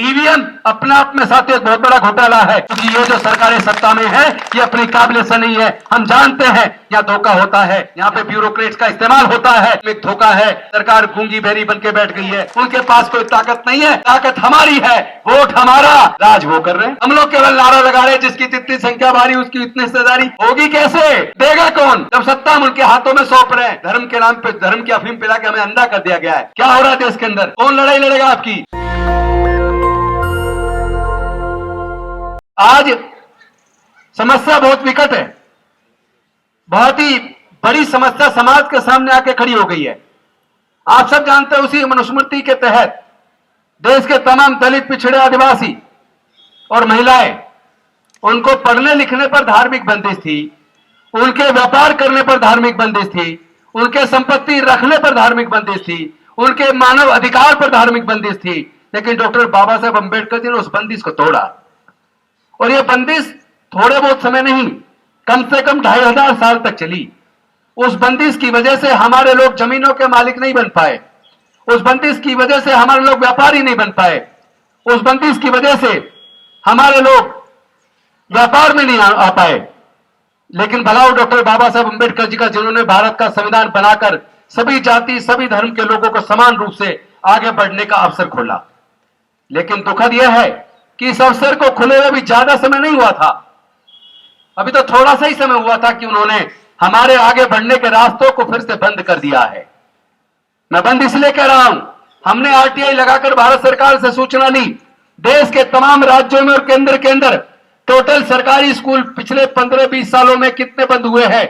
EVM अपने आप में साथियों एक बहुत बड़ा घोटाला है, क्योंकि ये जो सरकारें सत्ता में है ये अपनी काबिलियत से नहीं है। हम जानते हैं यहाँ धोखा होता है, यहाँ पे ब्यूरोक्रेट्स का इस्तेमाल होता है, एक धोखा है। सरकार गूंगी बहरी बन के बैठ गई है, उनके पास कोई ताकत नहीं है, ताकत हमारी है, वोट हमारा, राज वो कर रहे हैं। हम लोग केवल नारा लगा रहे हैं जिसकी जितनी संख्या भारी उसकी उतनी हिस्सेदारी होगी। कैसे देगा कौन, जब सत्ता हम उनके हाथों में सौंप रहे हैं। धर्म के नाम पे धर्म की अफीम पिला के हमें अंधा कर दिया गया है। क्या हो रहा है देश के अंदर, कौन लड़ाई लड़ेगा आपकी? आज समस्या बहुत विकट है, बहुत ही बड़ी समस्या समाज के सामने आके खड़ी हो गई है। आप सब जानते हैं उसी मनुस्मृति के तहत देश के तमाम दलित, पिछड़े, आदिवासी और महिलाएं, उनको पढ़ने लिखने पर धार्मिक बंदिश थी, उनके व्यापार करने पर धार्मिक बंदिश थी, उनके संपत्ति रखने पर धार्मिक बंदिश थी, उनके मानव अधिकार पर धार्मिक बंदिश थी। लेकिन डॉक्टर बाबा साहेब अंबेडकर जी ने उस बंदिश को तोड़ा, और यह बंदिश थोड़े बहुत समय नहीं, कम से कम 2500 साल तक चली। उस बंदिश की वजह से हमारे लोग जमीनों के मालिक नहीं बन पाए, उस बंदिश की वजह से हमारे लोग व्यापारी नहीं बन पाए, उस बंदिश की वजह से हमारे लोग व्यापार में नहीं आ पाए। लेकिन भला डॉक्टर बाबा साहब अंबेडकर जी का, जिन्होंने भारत का संविधान बनाकर सभी जाति, सभी धर्म के लोगों को समान रूप से आगे बढ़ने का अवसर खोला। लेकिन दुखद यह है कि इस अवसर को खुले हुए भी ज्यादा समय नहीं हुआ था, अभी तो थोड़ा सा ही समय हुआ था कि उन्होंने हमारे आगे बढ़ने के रास्तों को फिर से बंद कर दिया है। मैं बंद इसलिए कह रहा हूं, हमने आरटीआई लगाकर भारत सरकार से सूचना ली, देश के तमाम राज्यों में और केंद्र के अंदर टोटल सरकारी स्कूल पिछले 15-20 सालों में कितने बंद हुए हैं।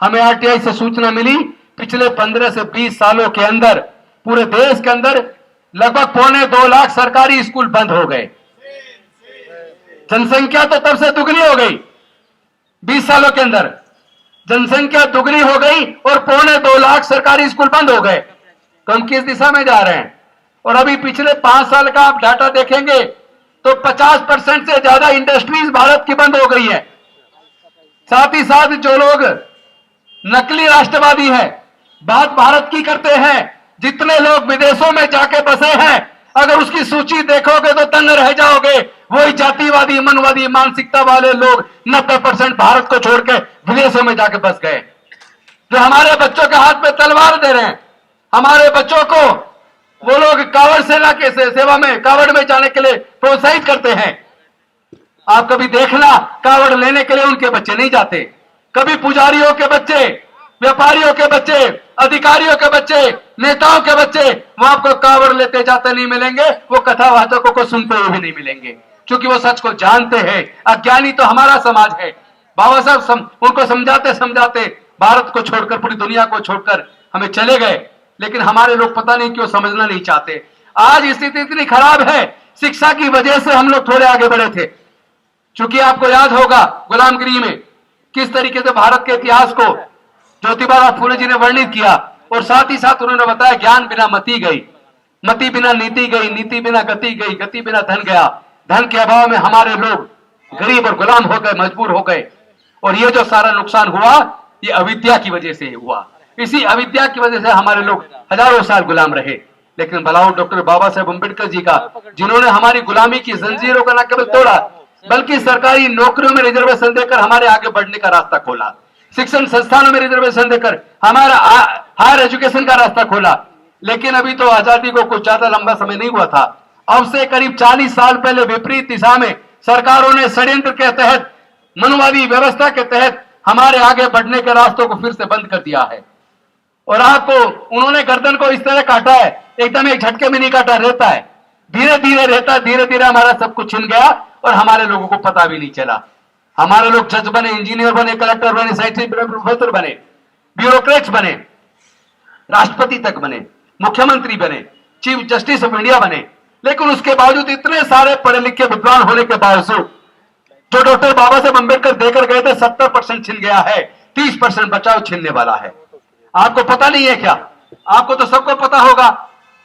हमें आरटीआई से सूचना मिली, पिछले 15 से 20 सालों के अंदर पूरे देश के अंदर लगभग 2.25 लाख सरकारी स्कूल बंद हो गए। जनसंख्या तो तब से दुगनी हो गई, 20 सालों के अंदर जनसंख्या दुगनी हो गई और 2.25 लाख सरकारी स्कूल बंद हो गए। तो हम किस दिशा में जा रहे हैं? और अभी पिछले 5 साल का आप डाटा देखेंगे तो 50% से ज्यादा इंडस्ट्रीज भारत की बंद हो गई है। साथ ही साथ जो लोग नकली राष्ट्रवादी हैं, बात भारत की करते हैं, जितने लोग विदेशों में जाके बसे हैं, अगर उसकी सूची देखोगे तो दंग रह जाओगे। वही जातिवादी, मनवादी मानसिकता वाले लोग 90% भारत को छोड़ के विदेशों में जाके बस गए, जो हमारे बच्चों के हाथ में तलवार दे रहे हैं। हमारे बच्चों को वो लोग कांवड़ सेना के सेवा में, कांवड़ में जाने के लिए प्रोत्साहित करते हैं। आप कभी देखना, कांवड़ लेने के लिए उनके बच्चे नहीं जाते। कभी पुजारियों के बच्चे, व्यापारियों के बच्चे, अधिकारियों के बच्चे, नेताओं के बच्चे वो आपको कांवड़ लेते जाते नहीं मिलेंगे, वो कथावाचकों को सुनते हुए भी नहीं मिलेंगे, क्योंकि वो सच को जानते हैं। अज्ञानी तो हमारा समाज है। बाबा साहब उनको समझाते समझाते भारत को छोड़कर, पूरी दुनिया को छोड़कर हमें चले गए, लेकिन हमारे लोग पता नहीं क्यों समझना नहीं चाहते। आज स्थिति इतनी खराब है, शिक्षा की वजह से हम लोग थोड़े आगे बढ़े थे। क्योंकि आपको याद होगा गुलामगिरी में किस तरीके से भारत के इतिहास को ज्योतिबा फुले जी ने वर्णित किया, और साथ ही साथ उन्होंने बताया ज्ञान बिना मति गई, मति बिना नीति गई, नीति बिना गति गई, गति बिना धन गया, धन के अभाव में हमारे लोग गरीब और गुलाम हो गए, मजबूर हो गए। और ये जो सारा नुकसान हुआ ये अविद्या की वजह से हुआ। इसी अविद्या की वजह से हमारे लोग हजारों साल गुलाम रहे। लेकिन भलाओ डॉक्टर बाबा साहेब अंबेडकर जी का, जिन्होंने हमारी गुलामी की जंजीरों का न केवल तोड़ा, बल्कि सरकारी नौकरियों में रिजर्वेशन देकर हमारे आगे बढ़ने का रास्ता खोला, शिक्षण संस्थानों में रिजर्वेशन देकर हमारा हायर एजुकेशन का रास्ता खोला। लेकिन अभी तो आजादी को कुछ ज्यादा लंबा समय नहीं हुआ था, अब से करीब 40 साल पहले विपरीत दिशा में सरकारों ने षड्यंत्र के तहत, मनवादी व्यवस्था के तहत हमारे आगे बढ़ने के रास्तों को फिर से बंद कर दिया है। और आपको उन्होंने गर्दन को इस तरह काटा है, एकदम एक झटके में नहीं काटा, रहता है, धीरे धीरे रहता, धीरे धीरे हमारा सब कुछ छिन गया और हमारे लोगों को पता भी नहीं चला। हमारे लोग जज बने, इंजीनियर बने, कलेक्टर बने, साइंटिस्ट बने, प्रोफेसर बने, ब्यूरोक्रेट्स बने, राष्ट्रपति तक बने, मुख्यमंत्री बने, चीफ जस्टिस ऑफ इंडिया बने। लेकिन उसके बावजूद, इतने सारे पढ़े लिखे विद्वान होने के बावजूद, जो डॉक्टर बाबा साहेब अंबेडकर देकर गए थे 70% छिन गया है, 30% बचाव छिनने वाला है। आपको पता नहीं है क्या? आपको तो सबको पता होगा।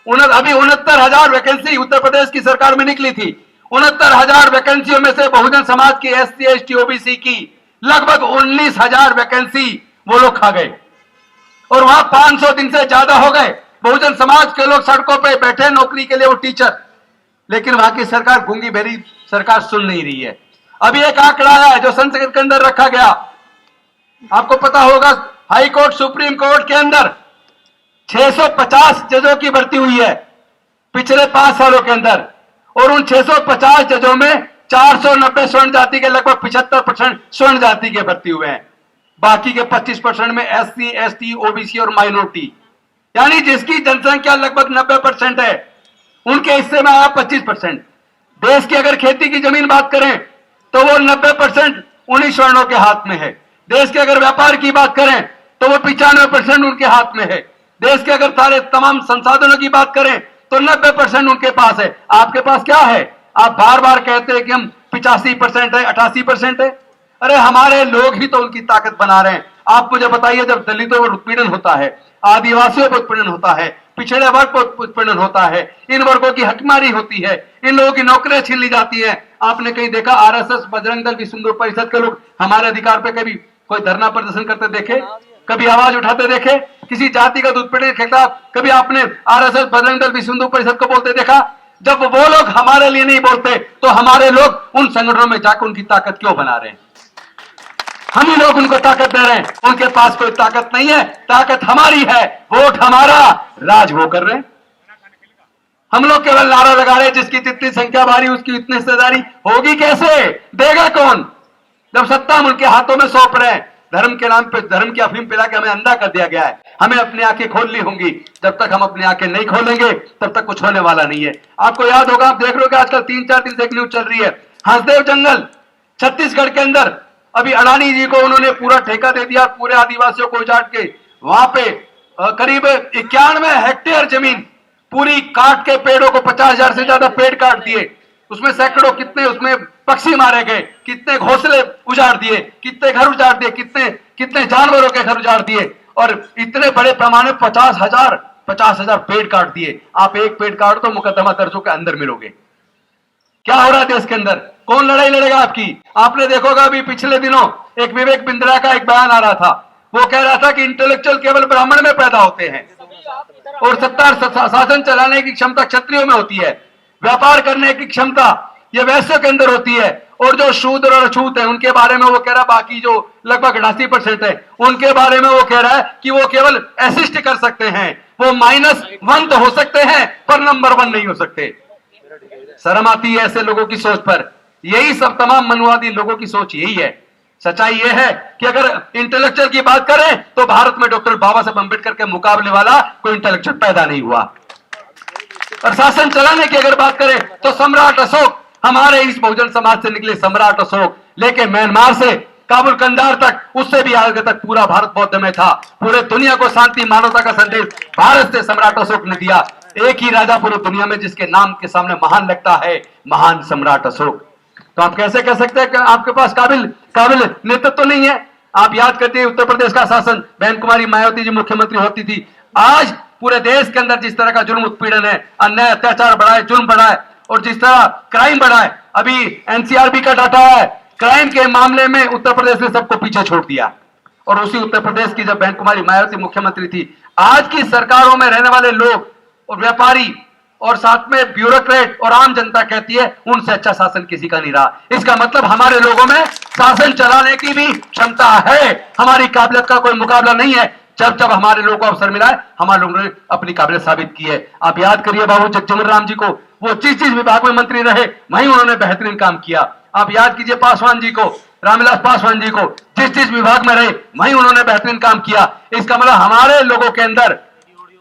अभी 69,000 वैकेंसी उत्तर प्रदेश की सरकार में निकली थी। 69,000 वैकेंसियों में से बहुजन समाज की, SC, ST, OBC की लगभग 19,000 वैकेंसी वो लोग खा गए। और वहां 500 दिन से ज्यादा हो गए बहुजन समाज के लोग सड़कों पे बैठे नौकरी के लिए, वो टीचर। लेकिन वहां की सरकार गूंगी बहरी सरकार सुन नहीं रही है। अभी एक आंकड़ा है जो संसद के अंदर रखा गया, आपको पता होगा, हाई कोर्ट सुप्रीम कोर्ट के अंदर 650 जजों की भर्ती हुई है पिछले 5 सालों के अंदर, और उन 650 जजों में 490 स्वर्ण जाति के लगभग 75% स्वर्ण जाति के भर्ती हुए हैं। बाकी के 25% में SC, ST, OBC और माइनॉरिटी, यानी जिसकी जनसंख्या लगभग 90% है, उनके हिस्से में आया 25%। देश की अगर खेती की जमीन बात करें तो वो 90% उन्हीं स्वर्णों के हाथ में है। देश के अगर व्यापार की बात करें तो वो 95% उनके हाथ में है। देश के अगर सारे तमाम संसाधनों की बात करें तो 90% उनके पास है। आपके पास क्या है? आप बार बार कहते हैं कि हम 85% है, 88% है। अरे हमारे लोग ही तो उनकी ताकत बना रहे हैं। आप मुझे बताइए, जब दलितों पर उत्पीड़न होता है, आदिवासियों पर उत्पीड़न होता है, पिछड़े वर्ग पर उत्पीड़न होता है, इन वर्गों की हकमारी होती है, इन लोगों की नौकरियां छीन ली जाती है, आपने कहीं देखा RSS, बजरंग दल, विश्व हिंदू परिषद के लोग हमारे अधिकार पे कभी कोई धरना प्रदर्शन करते देखे? कभी आवाज उठाते देखे? किसी जातिगत उत्पीड़न के खिलाफ कभी आपने RSS, बजरंग दल, विश्व हिंदू परिषद को बोलते देखा? जब वो लोग हमारे लिए नहीं बोलते तो हमारे लोग उन संगठनों में जाकर उनकी ताकत क्यों बना रहे हैं? हम ही लोग उनको ताकत दे रहे हैं। उनके पास कोई ताकत नहीं है, ताकत हमारी है, वोट हमारा, राज वो कर रहे हैं। हम लोग केवल नारा लगा रहे हैं, जिसकी जितनी संख्या भारी उसकी इतनी हिस्सेदारी होगी। कैसे देगा कौन, जब सत्ता हम उनके हाथों में सौंप रहे हैं? धर्म के नाम पे धर्म की अफीम पिला के हमें अंधा कर दिया गया है। हमें अपनी आंखें खोलनी होंगी। जब तक हम अपनी आंखें नहीं खोलेंगे तब तक कुछ होने वाला नहीं है। आपको याद होगा, आप देख रहे हो कि आजकल 3-4 दिन से एक न्यूज चल रही है, हंसदेव जंगल छत्तीसगढ़ के अंदर, अभी अडानी जी को उन्होंने पूरा ठेका दे दिया, पूरे आदिवासियों को उजाड़ के वहां पे करीब 91 हेक्टेयर जमीन पूरी काट के, पेड़ों को 50,000 से ज्यादा पेड़ काट दिए, उसमें सैकड़ों कितने उसमें पक्षी मारे गए, कितने घोंसले उजाड़ दिए, कितने घर उजाड़ दिए, कितने कितने जानवरों के घर उजाड़ दिए, और इतने बड़े पैमाने 50,000 पेड़ काट दिए। आप एक पेड़ काट दो, मुकदमा दर्ज के अंदर मिलोगे। क्या हो रहा है देश के अंदर? कौन लड़ाई लड़ेगा आपकी? आपने देखोगा अभी पिछले दिनों एक विवेक बिंद्रा का एक बयान आ रहा था। वो कह रहा था कि इंटेलेक्चुअल केवल ब्राह्मण में पैदा होते हैं और सत्ता शासन चलाने की क्षमता क्षत्रियों में होती है, व्यापार करने की क्षमता ये वैश्यों के अंदर होती है, और जो शूद्र और अछूत है उनके बारे में वो कह रहा है, बाकी जो लगभग 88% है उनके बारे में वो कह रहा है कि वो केवल असिस्ट कर सकते हैं, वो -1 तो हो सकते हैं पर नंबर 1 नहीं हो सकते। शर्म आती है ऐसे लोगों की सोच पर। यही सब तमाम मनुवादी लोगों की सोच यही है। सच्चाई यह है कि अगर इंटेलेक्चुअल की बात करें तो भारत में डॉक्टर बाबा साहब अंबेडकर के मुकाबले वाला कोई इंटेलेक्चुअल पैदा नहीं हुआ। और शासन चलाने की अगर बात करें तो सम्राट अशोक, हमारे इस बहुजन समाज से निकले सम्राट अशोक लेके म्यांमार से काबुल कंधार तक, उससे भी आगे तक पूरा भारत बौद्ध में था। पूरे दुनिया को शांति मानवता का संदेश भारत से सम्राट अशोक ने दिया। एक ही राजा पूरी दुनिया में जिसके नाम के सामने महान लगता है, महान सम्राट अशोक। तो आप कैसे कह सकते हैं कि आपके पास काबिल नेतृत्व तो नहीं है? आप याद करते हैं उत्तर प्रदेश का शासन, बहन कुमारी मायावती जी मुख्यमंत्री होती थी। आज पूरे देश के अंदर जिस तरह का जुल्म उत्पीड़न है, अन्याय अत्याचार बढ़ा है, जुल्म बढ़ा है, और जिस तरह क्राइम बढ़ा है, अभी NCRB का डाटा है, क्राइम के मामले में उत्तर प्रदेश ने सबको पीछे छोड़ दिया। और उसी उत्तर प्रदेश की जब बहन कुमारी मायावती मुख्यमंत्री थी, आज की सरकारों में रहने वाले लोग और व्यापारी और साथ में ब्यूरोक्रेट और आम जनता कहती है उनसे अच्छा शासन किसी का नहीं रहा। इसका मतलब हमारे लोगों में शासन चलाने की भी क्षमता है, हमारी काबिलियत का कोई मुकाबला नहीं है। जब जब हमारे लोगों को अवसर मिला है, हमारे लोगों ने अपनी काबिलियत साबित की है। आप याद करिए बाबू जगजीवन राम जी को, वो जिस विभाग में मंत्री रहे वहीं उन्होंने बेहतरीन काम किया। आप याद कीजिए पासवान जी को, रामविलास पासवान जी को, जिस विभाग में रहे वहीं उन्होंने बेहतरीन काम किया। इसका मतलब हमारे लोगों के अंदर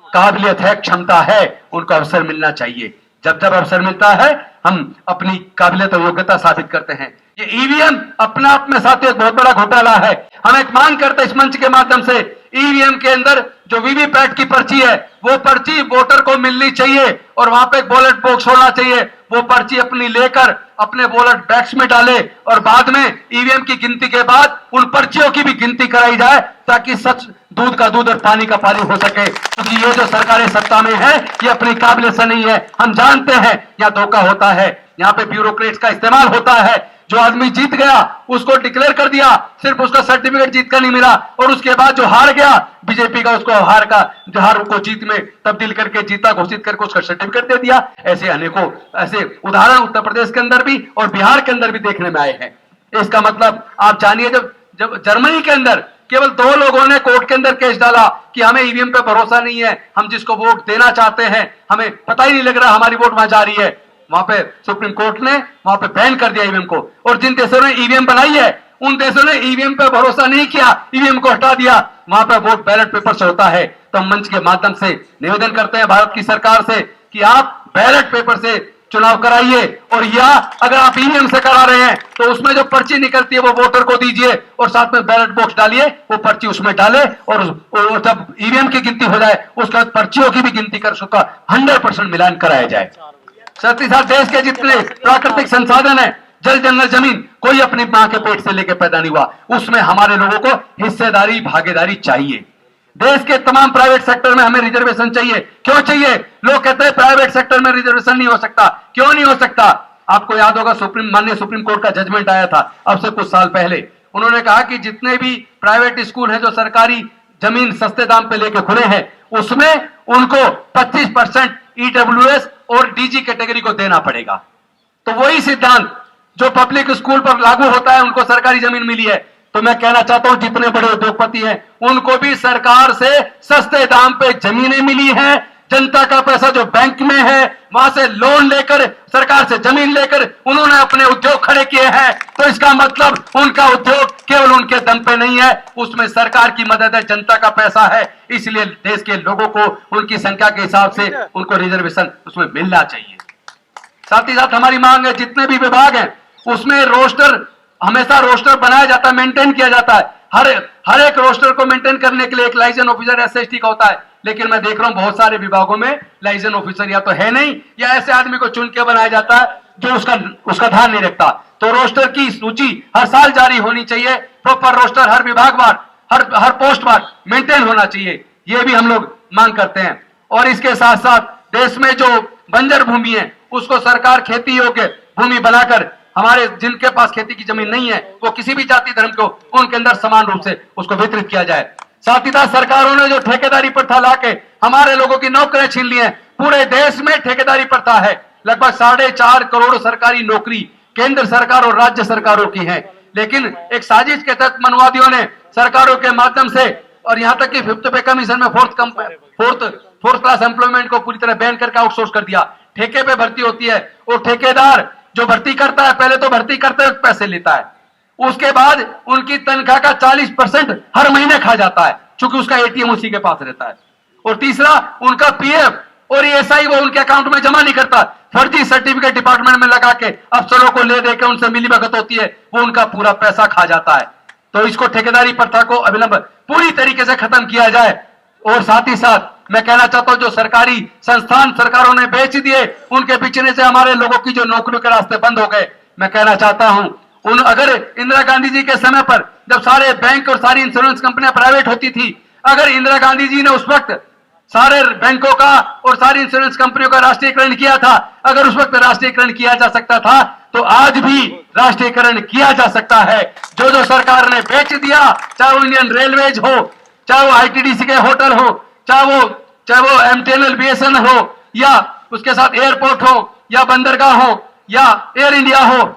काबिलियत है, क्षमता है, उनको अवसर मिलना चाहिए। जब जब अवसर मिलता है हम अपनी काबिलियत और योग्यता साबित करते हैं। ये ईवीएम अपने आप में साथियों एक बहुत बड़ा घोटाला है। हम एक मांग करते हैं इस मंच के माध्यम से, ईवीएम के अंदर जो वीवीपैट की पर्ची है वो पर्ची वोटर को मिलनी चाहिए और वहां पे एक बैलेट बॉक्स होना चाहिए। वो पर्ची अपनी लेकर अपने बैलेट बैग्स में डाले और बाद में ईवीएम की गिनती के बाद उन पर्चियों की भी गिनती कराई जाए, ताकि सच दूध का दूध और पानी का पानी हो सके। क्योंकि ये जो सरकारें सत्ता में है ये अपनी काबिलियत से नहीं है। हम जानते हैं यहाँ धोखा होता है, यहाँ पे ब्यूरोक्रेट्स का इस्तेमाल होता है। जो आदमी जीत गया उसको डिक्लेयर कर दिया, सिर्फ उसका सर्टिफिकेट जीत का नहीं मिला, और उसके बाद जो हार गया बीजेपी का, उसको हार को जीत में तब्दील करके जीता घोषित करके उसका सर्टिफिकेट दे दिया। ऐसे अनेकों ऐसे उदाहरण उत्तर प्रदेश के अंदर भी और बिहार के अंदर भी देखने में आए हैं। इसका मतलब आप जानिए, जब जर्मनी के अंदर केवल 2 लोगों ने कोर्ट के अंदर केस डाला कि हमें ईवीएम पे भरोसा नहीं है, हम जिसको वोट देना चाहते हैं हमें पता ही नहीं लग रहा हमारी वोट वहां जा रही है, वहां पे सुप्रीम कोर्ट ने वहां पे बैन कर दिया ईवीएम को। और जिन देशों ने ईवीएम बनाई है उन देशों ने ईवीएम पे भरोसा नहीं किया, ईवीएम को हटा दिया, वहां पे वोट बैलेट पेपर से होता है। तो हम मंच के माध्यम से निवेदन करते हैं भारत की सरकार से कि आप बैलेट पेपर से चुनाव कराइए, और या अगर आप ईवीएम से करा रहे हैं तो उसमें जो पर्ची निकलती है वो वोटर को दीजिए और साथ में बैलेट बॉक्स डालिए, वो पर्ची उसमें डाले, और जब ईवीएम की गिनती हो जाए उसके बाद पर्चियों की भी गिनती कर उसका 100% मिलान कराया जाए। साथ ही साथ देश के जितने प्राकृतिक संसाधन है, जल जंगल जमीन, कोई अपनी मां के पेट से लेकर पैदा नहीं हुआ, उसमें हमारे लोगों को हिस्सेदारी भागीदारी चाहिए। देश के तमाम प्राइवेट सेक्टर में हमें रिजर्वेशन चाहिए। क्यों चाहिए? लोग कहते हैं प्राइवेट सेक्टर में रिजर्वेशन नहीं हो सकता। क्यों नहीं हो सकता? आपको याद होगा माननीय सुप्रीम कोर्ट का जजमेंट आया था अब से कुछ साल पहले। उन्होंने कहा कि जितने भी प्राइवेट स्कूल हैं जो सरकारी जमीन सस्ते दाम पे लेके खुले हैं, उसमें उनको 25% ईडब्ल्यूएस और डीजी कैटेगरी को देना पड़ेगा। तो वही सिद्धांत जो पब्लिक स्कूल पर लागू होता है, उनको सरकारी जमीन मिली है। तो मैं कहना चाहता हूं जितने बड़े उद्योगपति हैं उनको भी सरकार से सस्ते दाम पे जमीनें मिली हैं। जनता का पैसा जो बैंक में है वहां से लोन लेकर, सरकार से जमीन लेकर उन्होंने अपने उद्योग खड़े किए हैं। तो इसका मतलब उनका उद्योग केवल उनके दम पे नहीं है, उसमें सरकार की मदद है, जनता का पैसा है। इसलिए देश के लोगों को उनकी संख्या के हिसाब से उनको रिजर्वेशन उसमें मिलना चाहिए। साथ ही साथ हमारी मांग है जितने भी विभाग हैं उसमें रोस्टर, हमेशा रोस्टर बनाया जाता है, मेंटेन किया जाता है। हर एक रोस्टर को मेंटेन करने के लिए एक लाइसेंस ऑफिसर एसएसटी का होता है, लेकिन मैं देख रहा हूं बहुत सारे विभागों में लाइसेंस ऑफिसर या तो है नहीं या ऐसे आदमी को चुन के बनाया जाता है जो उसका ध्यान नहीं रखता। तो रोस्टर की सूची हर साल जारी होनी चाहिए, प्रॉपर रोस्टर हर विभाग वार, हर पोस्ट वार मेंटेन होना चाहिए, ये भी हम लोग मांग करते हैं। और इसके साथ साथ देश में जो बंजर भूमि है उसको सरकार खेती योग्य भूमि बनाकर, हमारे जिनके पास खेती की जमीन नहीं है वो किसी भी जाति धर्म को उनके अंदर समान रूप से उसको वितरित किया जाए। साथ ही साथ सरकारों ने जो ठेकेदारी प्रथा लाके हमारे लोगों की नौकरियां छीन ली हैं, पूरे देश में ठेकेदारी प्रथा है। लगभग 4.5 करोड़ सरकारी नौकरी केंद्र सरकार और राज्य सरकारों की है, लेकिन एक साजिश के तहत मनवादियों ने सरकारों के माध्यम से, और यहां तक कि 5th पे कमीशन में फोर्थ क्लास एम्प्लॉयमेंट को पूरी तरह बैन करके आउटसोर्स कर दिया। ठेके पे भर्ती होती है और ठेकेदार जो भर्ती करता है पहले तो भर्ती करते वक्त पैसे लेता है, उसके बाद उनकी तनख्वाह का 40% हर महीने खा जाता है, क्योंकि उसका एटीएम उसी के पास रहता है। और तीसरा, उनका पीएफ और ईएसआई वो उनके अकाउंट में जमा नहीं करता, फर्जी सर्टिफिकेट डिपार्टमेंट में लगा के अफसरों को ले देकर उनसे मिलीभगत होती है, वो उनका पूरा पैसा खा जाता है। तो इसको ठेकेदारी प्रथा को अविलंब पूरी तरीके से खत्म किया जाए। और साथ ही साथ मैं कहना चाहता हूं जो सरकारी संस्थान सरकारों ने बेच दिए, उनके बेचने से हमारे लोगों की जो नौकरियों के रास्ते बंद हो गए। मैं कहना चाहता हूं अगर इंदिरा गांधी जी के समय पर जब सारे बैंक और सारी इंश्योरेंस कंपनियां प्राइवेट होती थी, अगर इंदिरा गांधी जी ने उस वक्त सारे बैंकों का और सारी इंश्योरेंस कंपनियों का राष्ट्रीयकरण किया था, अगर उस वक्त राष्ट्रीयकरण किया जा सकता था तो आज भी राष्ट्रीयकरण किया जा सकता है। जो जो सरकार ने बेच दिया, चाहे वो इंडियन रेलवेज हो, चाहे वो आईटीडीसी के होटल हो, चाहे वो एमटीएनएल बीएसएनएल हो, या उसके साथ एयरपोर्ट हो, या बंदरगाह हो, या एयर इंडिया हो,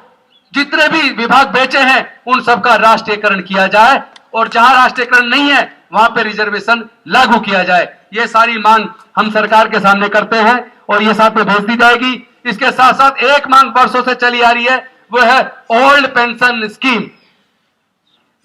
जितने भी विभाग बेचे हैं उन सबका राष्ट्रीयकरण किया जाए, और जहां राष्ट्रीयकरण नहीं है वहां पे रिजर्वेशन लागू किया जाए। ये सारी मांग हम सरकार के सामने करते हैं और ये साथ में भेज दी जाएगी। इसके साथ साथ एक मांग वर्षों से चली आ रही है, वो है ओल्ड पेंशन स्कीम।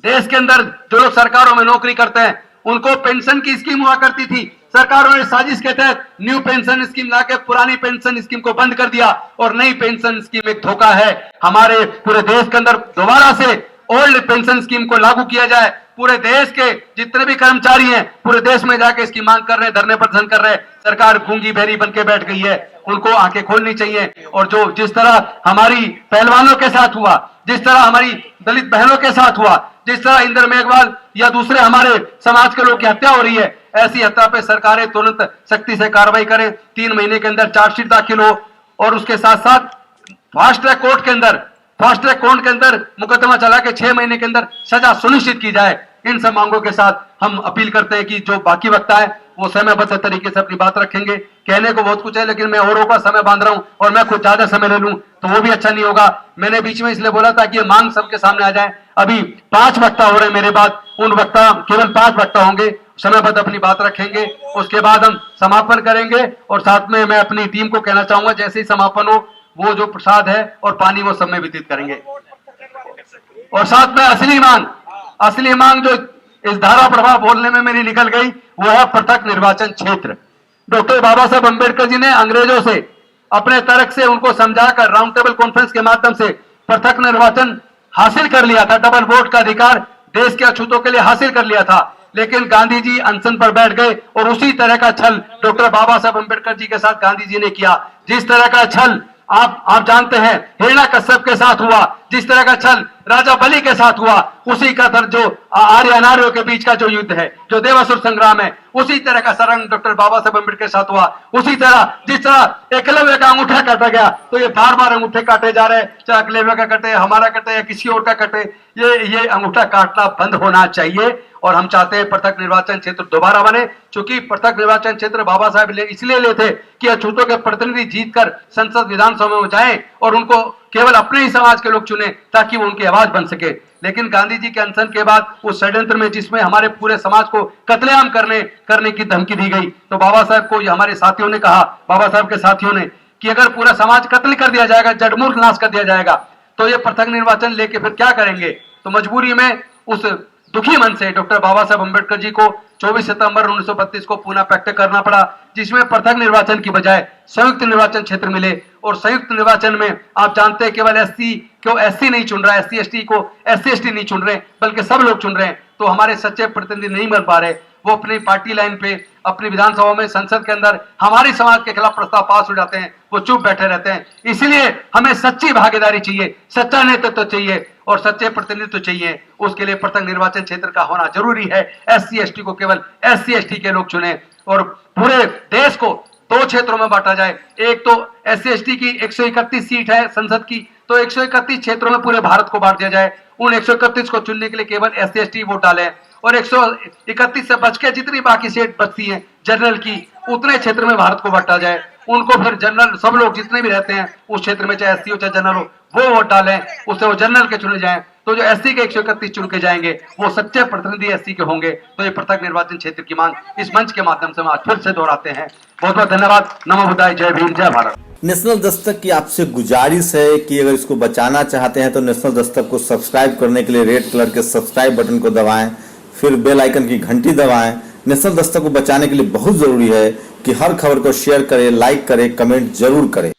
देश के अंदर जो लोग सरकारों में नौकरी करते हैं उनको पेंशन की स्कीम हुआ करती थी, सरकारों ने साजिश के तहत न्यू पेंशन स्कीम लाके पुरानी पेंशन स्कीम को बंद कर दिया, और नई पेंशन स्कीम एक धोखा है। हमारे पूरे देश के अंदर दोबारा से ओल्ड पेंशन स्कीम को लागू किया जाए। पूरे देश के जितने भी कर्मचारी हैं पूरे देश में जाके इसकी मांग कर रहे हैं, धरने प्रदर्शन कर रहे हैं। सरकार गूंगी बहरी बन के बैठ गई है, उनको आंखें खोलनी चाहिए। और जो जिस तरह हमारी पहलवानों के साथ हुआ, जिस तरह हमारी दलित बहनों के साथ हुआ, जिस तरह इंदर मेघवाल या दूसरे हमारे समाज के लोग की हत्या हो रही है, ऐसी हत्या पे सरकारें तुरंत सख्ती से कार्रवाई करें। 3 महीने के अंदर चार्जशीट दाखिल हो, और उसके साथ साथ फास्ट ट्रैक कोर्ट के अंदर फास्ट ट्रैक कोर्ट के अंदर मुकदमा चला के 6 महीने के अंदर सजा सुनिश्चित की जाए। इन सब मांगों के साथ हम अपील करते हैं कि जो बाकी वक्ता है वो समयबद्ध तरीके से अपनी बात रखेंगे। कहने को बहुत कुछ है, लेकिन मैं औरों का समय बांध रहा हूं और मैं खुद ज्यादा समय ले लूं तो वो भी अच्छा नहीं होगा। मैंने बीच में इसलिए बोला था कि ये मांग सबके सामने आ जाए। अभी 5 वक्ता हो रहे हैं मेरे बाद, उन वक्ता केवल 5 वक्ता होंगे, समयबद्ध अपनी बात रखेंगे, उसके बाद हम समापन करेंगे। और साथ में मैं अपनी टीम को कहना चाहूंगा, जैसे ही समापन हो वो जो प्रसाद है और पानी वो सब में वितरित करेंगे। और साथ में असली मांग जो इस धारा प्रभाव बोलने में मेरी निकल गई वो है पृथक निर्वाचन क्षेत्र। डॉक्टर बाबा साहब अंबेडकर जी ने अंग्रेजों से अपने तर्क से उनको समझाकर राउंड टेबल कॉन्फ्रेंस के माध्यम से पृथक निर्वाचन हासिल कर लिया था, डबल वोट का अधिकार देश के अछूतों के लिए हासिल कर लिया था। लेकिन गांधी जी अनशन पर बैठ गए और उसी तरह का छल डॉक्टर बाबा साहब अंबेडकर जी के साथ गांधी जी ने किया। जिस तरह का छल आप जानते हैं हिरण्यकश्यप के साथ हुआ, जिस तरह का छल राजा बलि के साथ हुआ, उसी का जो आर्य अनार्यों के बीच का जो युद्ध है, जो देवासुर संग्राम है, उसी तरह का सरंग डॉक्टर बाबा साहब अंबेडकर के साथ हुआ। उसी तरह जिस तरह एकलव्य का अंगूठा काटा गया तो ये बार बार अंगूठे काटे जा रहे हैं, चाहे एकलव्य का कटे, हमारा कटे या किसी और का कटे, ये अंगूठा काटना बंद होना चाहिए। और हम चाहते हैं पृथक निर्वाचन क्षेत्र दोबारा बने, क्योंकि पृथक निर्वाचन क्षेत्र बाबा साहब इसलिए लेते कि अछूतों के प्रतिनिधि जीतकर संसद विधानसभा में जाएं और उनको केवल अपने ही समाज के लोग चुने ताकि वो उनकी आवाज बन सके। लेकिन गांधी जी के अनशन के बाद उस षड्यंत्र में जिसमें हमारे पूरे समाज को कत्लेआम करने की धमकी दी गई, तो बाबा साहब को हमारे साथियों ने कहा, बाबा साहब के साथियों ने, कि अगर पूरा समाज कत्ल कर दिया जाएगा, जड़मूल नाश कर दिया जाएगा, तो ये पृथक निर्वाचन लेके फिर क्या करेंगे। तो मजबूरी में उस दुखी मन से डॉक्टर बाबा साहब अंबेडकर जी को 24 सितंबर 1932 को पुनः पैक्ट करना पड़ा, जिसमें पृथक निर्वाचन की बजाय संयुक्त निर्वाचन क्षेत्र मिले। और संयुक्त निर्वाचन में आप जानते हैं केवल एससी को एससी नहीं चुन रहा है, एससी एसटी को एससी एसटी नहीं चुन रहे, बल्कि सब लोग चुन रहे हैं। तो हमारे सच्चे प्रतिनिधि नहीं बन पा रहे, वो अपनी पार्टी लाइन पे अपनी विधानसभा में संसद के अंदर हमारी समाज के खिलाफ प्रस्ताव पास हो जाते हैं, वो चुप बैठे रहते हैं। इसलिए हमें सच्ची भागीदारी चाहिए, सच्चा नेतृत्व चाहिए और सच्चे प्रतिनिधित्व चाहिए। उसके लिए पृथक निर्वाचन क्षेत्र का होना जरूरी है। एससी एसटी को केवल एससी एसटी के लोग चुने और पूरे देश को 2 क्षेत्रों में बांटा जाए। एक तो एससी एसटी की 131 सीट है संसद की, तो 131 क्षेत्रों में पूरे भारत को बांट दिया जाए। उन 131 को चुनने के लिए केवल एससी एसटी वोट डालें और 131 से बच के जितनी बाकी सीट बचती हैं जनरल की, उतने क्षेत्र में भारत को बांटा जाए। उनको फिर जनरल सब लोग जितने भी रहते हैं उस क्षेत्र में, चाहे एससी हो चाहे जनरल हो, वो वोट डालें, उससे वो जनरल के चुने जाएं। तो जो एससी के 131 चुन के जाएंगे वो सच्चे प्रतिनिधि एससी के होंगे। तो ये पृथक निर्वाचन क्षेत्र की मांग इस मंच के माध्यम से हम आज फिर से दोहराते हैं। बहुत बहुत धन्यवाद। नमो बुद्धाय, जय भीम, जय भारत। नेशनल दस्तक की आपसे गुजारिश है कि अगर इसको बचाना चाहते हैं तो नेशनल दस्तक को सब्सक्राइब करने के लिए रेड कलर के सब्सक्राइब बटन को दबाएं, फिर बेल आइकन की घंटी दबाएं। नेशनल दस्तक को बचाने के लिए बहुत जरूरी है कि हर खबर को शेयर करें, लाइक करें, कमेंट जरूर करें।